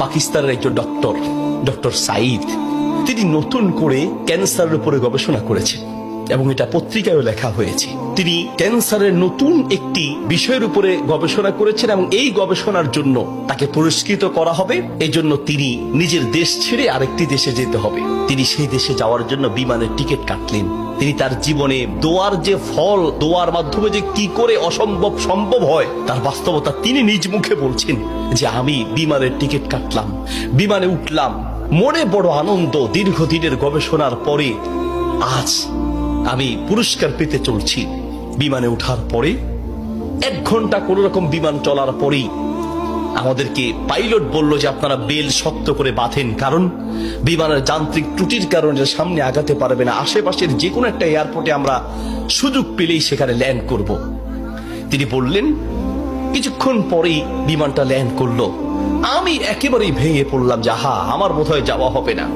পাকিস্তানের একজন ডক্টর সাইদ, তিনি নতুন করে ক্যান্সারের উপরে গবেষণা করেছেন এবং এটা পত্রিকায়ও লেখা হয়েছে। তিনি ক্যান্সারের নতুন একটি বিষয়ের উপরে গবেষণা করেছেন এবং এই গবেষণার জন্য তাকে পুরস্কৃত করা হবে। এই জন্য তিনি নিজের দেশ ছেড়ে আরেকটি দেশে যেতে হবে। তিনি সেই দেশে যাওয়ার জন্য বিমানের টিকিট কাটলেন। তিনি তার জীবনে দোয়ার যে ফল, দোয়ার মাধ্যমে যে কি করে অসম্ভব সম্ভব হয় তার বাস্তবতা তিনি নিজ মুখে বলছেন যে আমি বিমানের টিকিট কাটলাম, বিমানে উঠলাম, মনে বড় আনন্দ। দীর্ঘদিনের গবেষণার পরে আজ আমি পুরস্কার পেতে চলছি। বিমানে ওঠার পরে 1 ঘন্টা কোন রকম বিমান চলার পরেই আমাদেরকে পাইলট বলল যে আপনারা বেল শক্ত করে বাঁধেন, কারণ বিমানের যান্ত্রিক ত্রুটির কারণে সামনে আগাতে পারবে না। আশেপাশের যে কোনো একটা এয়ারপোর্টে আমরা সুযোগ পেলেই সেখানে ল্যান্ড করব। তিনি বললেন। কিছুক্ষণ পরেই বিমানটা ল্যান্ড করলো। আমি একেবারেই ভেঙে পড়লাম যে আমার বোধহয় যাওয়া হবে না।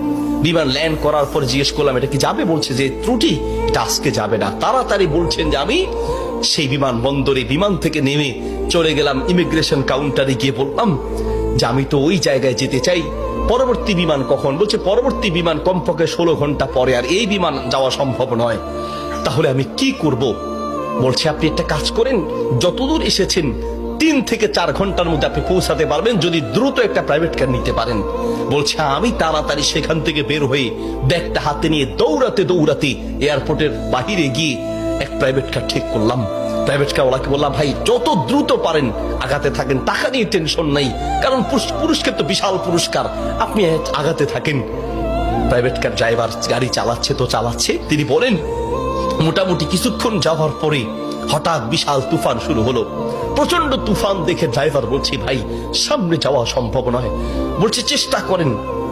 বিমান ল্যান্ড করার পর জিজ্ঞেস করলাম এটা কি যাবে? বলছে যে ত্রুটি, এটা আজকে যাবে না। তাড়াতাড়ি বলছেন যে আমি সেই বিমান বন্দরে বিমান থেকে নেমে চলে গেলাম ইমিগ্রেশন কাউন্টারে, গিয়ে বললাম যে আমি তো ওই জায়গায় যেতে চাই। পরবর্তী বিমান কখন? বলছে পরবর্তী বিমান কমপক্ষে 16 ঘন্টা পরে, আর এই বিমান যাওয়া সম্ভব নয়। তাহলে আমি কি করব? বলছে আপনি একটা কাজ করেন, যতদূর এসেছেন 3 থেকে 4 ঘন্টার মধ্যে আপনি পৌঁছাতে পারবেন যদি দ্রুত একটা প্রাইভেট কার নিতে পারেন। বলছে আমি তাড়াতাড়ি সেখান থেকে বের হয়ে ব্যাগটা হাতে নিয়ে দৌড়াতে এয়ারপোর্টের বাহিরে গিয়ে এক প্রাইভেট কার ঠিক করলাম। প্রাইভেট কার ওলাকে বললাম ভাই যত দ্রুত পারেন আগাতে থাকেন, টাকা নিয়ে টেনশন নাই, কারণ পুরস্কার তো বিশাল পুরস্কার, আপনি আগাতে থাকেন। প্রাইভেট কার ড্রাইভার গাড়ি চালাচ্ছে। তিনি বলেন মোটামুটি কিছুক্ষণ যাওয়ার পরে হঠাৎ বিশাল তুফান শুরু হলো। প্রচন্ড তুফান দেখে ড্রাইভার বলছে ভাই সামনে যাওয়া সম্ভব নয়। বলছে চেষ্টা করেন।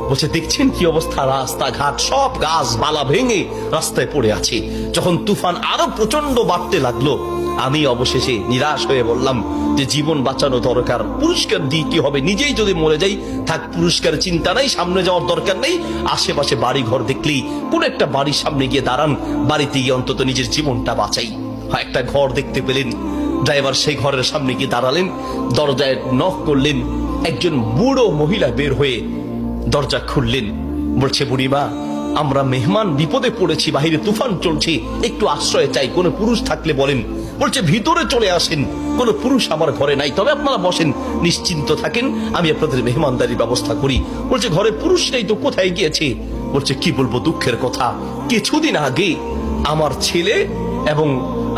বলছে দেখছেন কি অবস্থা, রাস্তাঘাট সব গাছপালা ভেঙে রাস্তায় পড়ে আছে। যখন তুফান আরো প্রচন্ড বাড়তে লাগলো আমি অবশেষে নিরাশ হয়ে বললাম যে জীবন বাঁচানো দরকার, পুরস্কার দিয়ে কি হবে, নিজেই যদি মরে যাই থাক, পুরস্কার চিন্তা নাই, সামনে যাওয়ার দরকার নেই। আশেপাশে বাড়ি ঘর দেখলেই কোন একটা বাড়ির সামনে গিয়ে দাঁড়ান, বাড়িতে গিয়ে অন্তত নিজের জীবনটা বাঁচাই। একটা ঘর দেখতে পেলেন, ড্রাইভার সেই ঘরের সামনে গিয়ে দাঁড়ালেন, দরজায় নক করলেন। একজন বুড়ো মহিলা বের হয়ে দরজা খুললেন। বলছে বুড়িমা আমরা মেহমান বিপদে পড়েছি, বাহিরে তুফান চলছে, একটু আশ্রয় চাই, কোনো পুরুষ থাকলে বলেন। বলছে ভিতরে চলে আসেন, কোনো পুরুষ আমার ঘরে নাই, তবে আপনারা বসেন, নিশ্চিন্ত থাকেন, আমি আপনাদের মেহমানদারির ব্যবস্থা করি। বলছে ঘরে পুরুষ নেই তো কোথায় গিয়েছে? বলছে কি বলবো দুঃখের কথা, কিছুদিন আগে আমার ছেলে এবং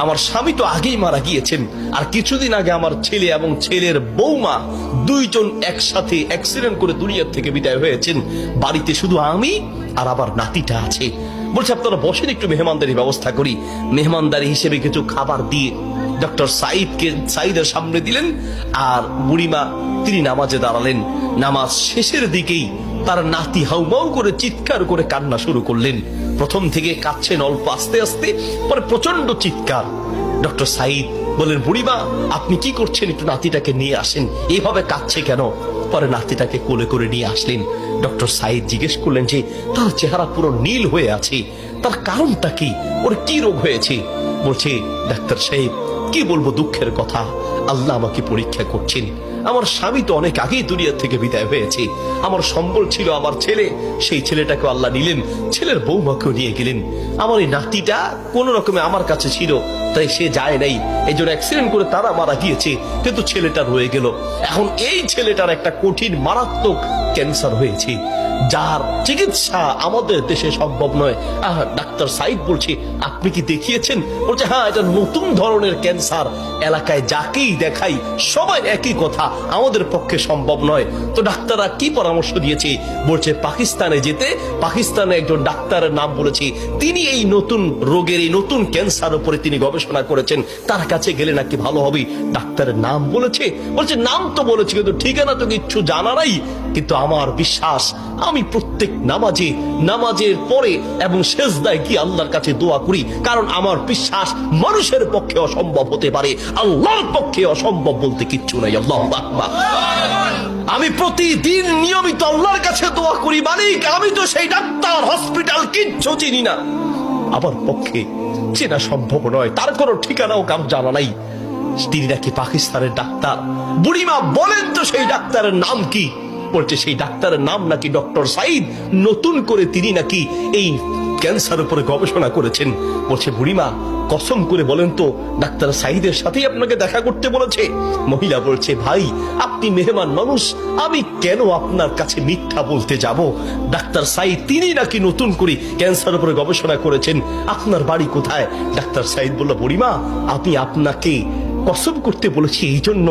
আমার স্বামী তো আগেই মারা গিয়েছেন, আর কিছুদিন আগে আমার ছেলে এবং ছেলের বৌমা দুইজন একসাথে অ্যাক্সিডেন্ট করে দুনিয়ার থেকে বিদায় হয়েছেন। বাড়িতে শুধু আমি আর আবার নাতিটা আছে। বলছে আপনারা বসেন, একটু মেহমানদারি ব্যবস্থা করি। মেহমানদারি হিসেবে কিছু খাবার দিয়ে ডক্টর সাইদের সামনে দিলেন, আর বুড়িমা তিনি নামাজে দাঁড়ালেন। নামাজ শেষের দিকেই তার নাতি হাউমাউ করে চিৎকার করে কান্না শুরু করলেন। প্রথম থেকে কাঁদছেন অল্প আস্তে আস্তে, পরে প্রচন্ড চিৎকার। ডক্টর সাইদ বলেন বুড়িমা আপনি কি করছেন, একটু নাতিটাকে নিয়ে আসেন, এইভাবে কাঁদছে কেন? পরে নাতিটাকে কোলে করে নিয়ে আসলেন। ডক্টর সাইদ জিজ্ঞেস করলেন যে তার চেহারা পুরো নীল হয়ে আছে, তার কারণটা কি, ওর কি রোগ হয়েছে? বলছে ডাক্তার সাহেব কি বলবো দুঃখের কথা, আল্লাহ আমাকে পরীক্ষা করছেন। আমার স্বামী তো অনেক আগেই দুনিয়া থেকে বিদায় হয়েছে, আমার সম্বল ছিল আমার ছেলে, সেই ছেলেটাকে আল্লাহ নিলেন, ছেলের বৌমাকেও নিয়ে গেলেন। আমার এই নাতিটা কোন রকমে আমার কাছে ছিল, তাই সে যায় নাই, এই জন্য অ্যাক্সিডেন্ট করে তারা মারা গিয়েছে, কিন্তু ছেলেটা রয়ে গেল। এখন এই ছেলেটার একটা কঠিন মারাত্মক ক্যান্সার হয়েছে, যার চিকিৎসা আমাদের দেশে সম্ভব নয়। ডাক্তার সাইদ বলছে আপনি কি দেখিয়েছেন? বলছে হ্যাঁ, এটা নতুন ধরনের ক্যান্সার, এলাকায় যাকেই দেখাই সবাই একই কথা, আমাদের পক্ষে সম্ভব নয়। তো ডাক্তাররা কি পরামর্শ দিয়েছে? বলছে পাকিস্তানে যেতে। পাকিস্তানে একজন ডাক্তারের নাম বলেছে, তিনি এই নতুন রোগের, এই নতুন ক্যান্সার উপরে তিনি গবেষণা করেছেন, তার কাছে গেলে নাকি ভালো হবে। ডাক্তারের নাম বলেছে? বলছে নাম তো বলেছে, কিন্তু ঠিকানা তো কিচ্ছু জানা নাই। কিন্তু আমার বিশ্বাস, আমি প্রত্যেক নামাজের পরে এবং সেজদায় গিয়ে আল্লাহর কাছে দোয়া করি, কারণ আমার বিশ্বাস মানুষের পক্ষে অসম্ভব হতে পারে, আল্লাহর পক্ষে অসম্ভব বলতে কিচ্ছু নাই। আল্লাহু আকবার। আমি প্রতিদিন নিয়মিত আল্লাহর কাছে দোয়া করি, মালিক আমি তো সেই ডাক্তার হসপিটাল কিচ্ছু চিনি না, আমার পক্ষে চেনা সম্ভব নয়, তার কোনো ঠিকানাও কাম জানা নাই। তিনি নাকি পাকিস্তানের ডাক্তার। বুড়িমা বলেন তো সেই ডাক্তারের নাম কি? বলছে সেই ডাক্তারের নাম নাকি ডক্টর সাইদ, নতুন করে তিনি নাকি এই ক্যান্সার উপরে গবেষণা করেছেন। বলছে বুড়িমা কসম করে বলেন তো ডাক্তার সাইদের সাথেই আপনাকে দেখা করতে বলেছে? মহিলা বলছে ভাই আপনি মেহমান মানুষ, আমি কেন আপনার কাছে মিথ্যা বলতে যাব? ডাক্তার সাইদ তিনি নাকি নতুন করে ক্যান্সার উপরে গবেষণা করেছেন, আপনার বাড়ি কোথায়? ডাক্তার সাইদ বলল বুড়িমা আমি আপনাকে কসম করতে বলেছি এই জন্য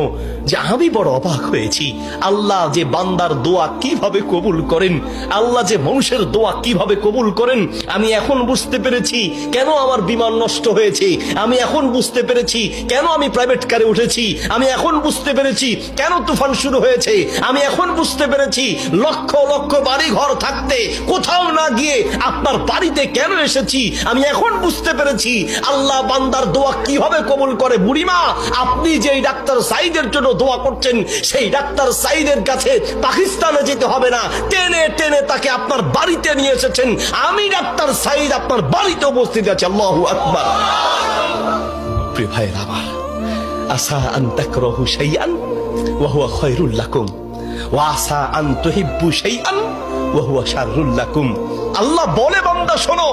যে আমি বড় অবাক হয়েছি, আল্লাহ যে বান্দার দোয়া কিভাবে কবুল করেন, আল্লাহ যে মানুষের দোয়া কিভাবে কবুল করেন, আমি এখন বুঝতে পেরেছি কেন আমার বিমান নষ্ট হয়েছে, আমি এখন বুঝতে পেরেছি কেন আমি প্রাইভেট কারে উঠেছি, আমি এখন বুঝতে পেরেছি কেন তুফান শুরু হয়েছে, আমি এখন বুঝতে পেরেছি লক্ষ লক্ষ বাড়ি ঘর থাকতে কোথাও না গিয়ে আপনার বাড়িতে কেন এসেছি, আমি এখন বুঝতে পেরেছি আল্লাহ বান্দার দোয়া কিভাবে কবুল করে। বুড়িমা আপনি যে ডাক্তার সাইদের জন্য দোয়া করছেন সেই ডাক্তার সাইদের কাছে পাকিস্তানে যেতে হবে না, টেনে টেনে তাকে আপনার বাড়িতে নিয়ে এসেছেন, আমি ডাক্তার সাইদ আপনার বাড়িতে উপস্থিত আছে। আল্লাহু আকবার। প্রিয় ভাইয়ের আমার, আসা আন তাকরাহু শাইআন ওয়া হুয়া খায়রুল লাকুম ওয়া আসা আন তুহিব্বু শাইআন ওয়া হুয়া শাররুল লাকুম। আল্লাহ বলে বান্দা শোনো,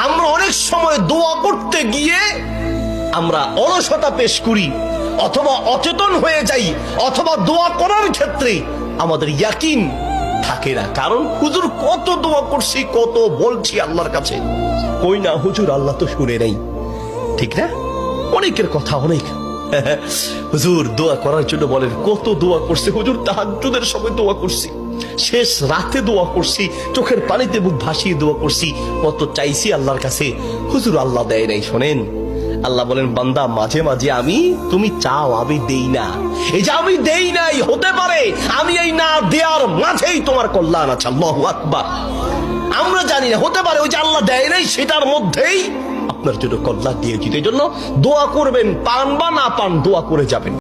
আমরা অনেক সময় দোয়া করতে গিয়ে আমরা অলসতা পেশ করি, অথবা অচেতন হয়ে যাই, অথবা দোয়া করার ক্ষেত্রে আমাদের ইয়াকিন থাকে না। কারণ হুজুর কত দোয়া করছি, কত বলছি আল্লাহর কাছে, কই না হুজুর আল্লাহ তো শুনে নেই, ঠিক না? অনেকের কথা অনেক হুজুর দোয়া করার জন্য বলেন, কত দোয়া করছে হুজুর, তাহাজ্জুদের সময় দোয়া করছি, শেষ রাতে দোয়া করছি, চোখের পানিতে মুখ ভাসিয়ে দোয়া করছি, কত চাইছি আল্লাহর কাছে, হুজুর আল্লাহ দেয় নাই। শোনেন আল্লাহ বলেন বান্দা মাঝে মাঝে আমি তুমি চাও আমি দেই না, এই যে আমি দেই নাই হতে পারে আমি এই না দেওয়ার মাঝেই তোমার কল্যাণ আছে। আল্লাহু আকবার। আমরা জানি না, হতে পারে ওই যে আল্লাহ দেয় নাই সেটার মধ্যেই আপনার জন্য কল্যাণ দিয়েছি। এই জন্য দোয়া করবেন, পান বা না পান দোয়া করে যাবেন।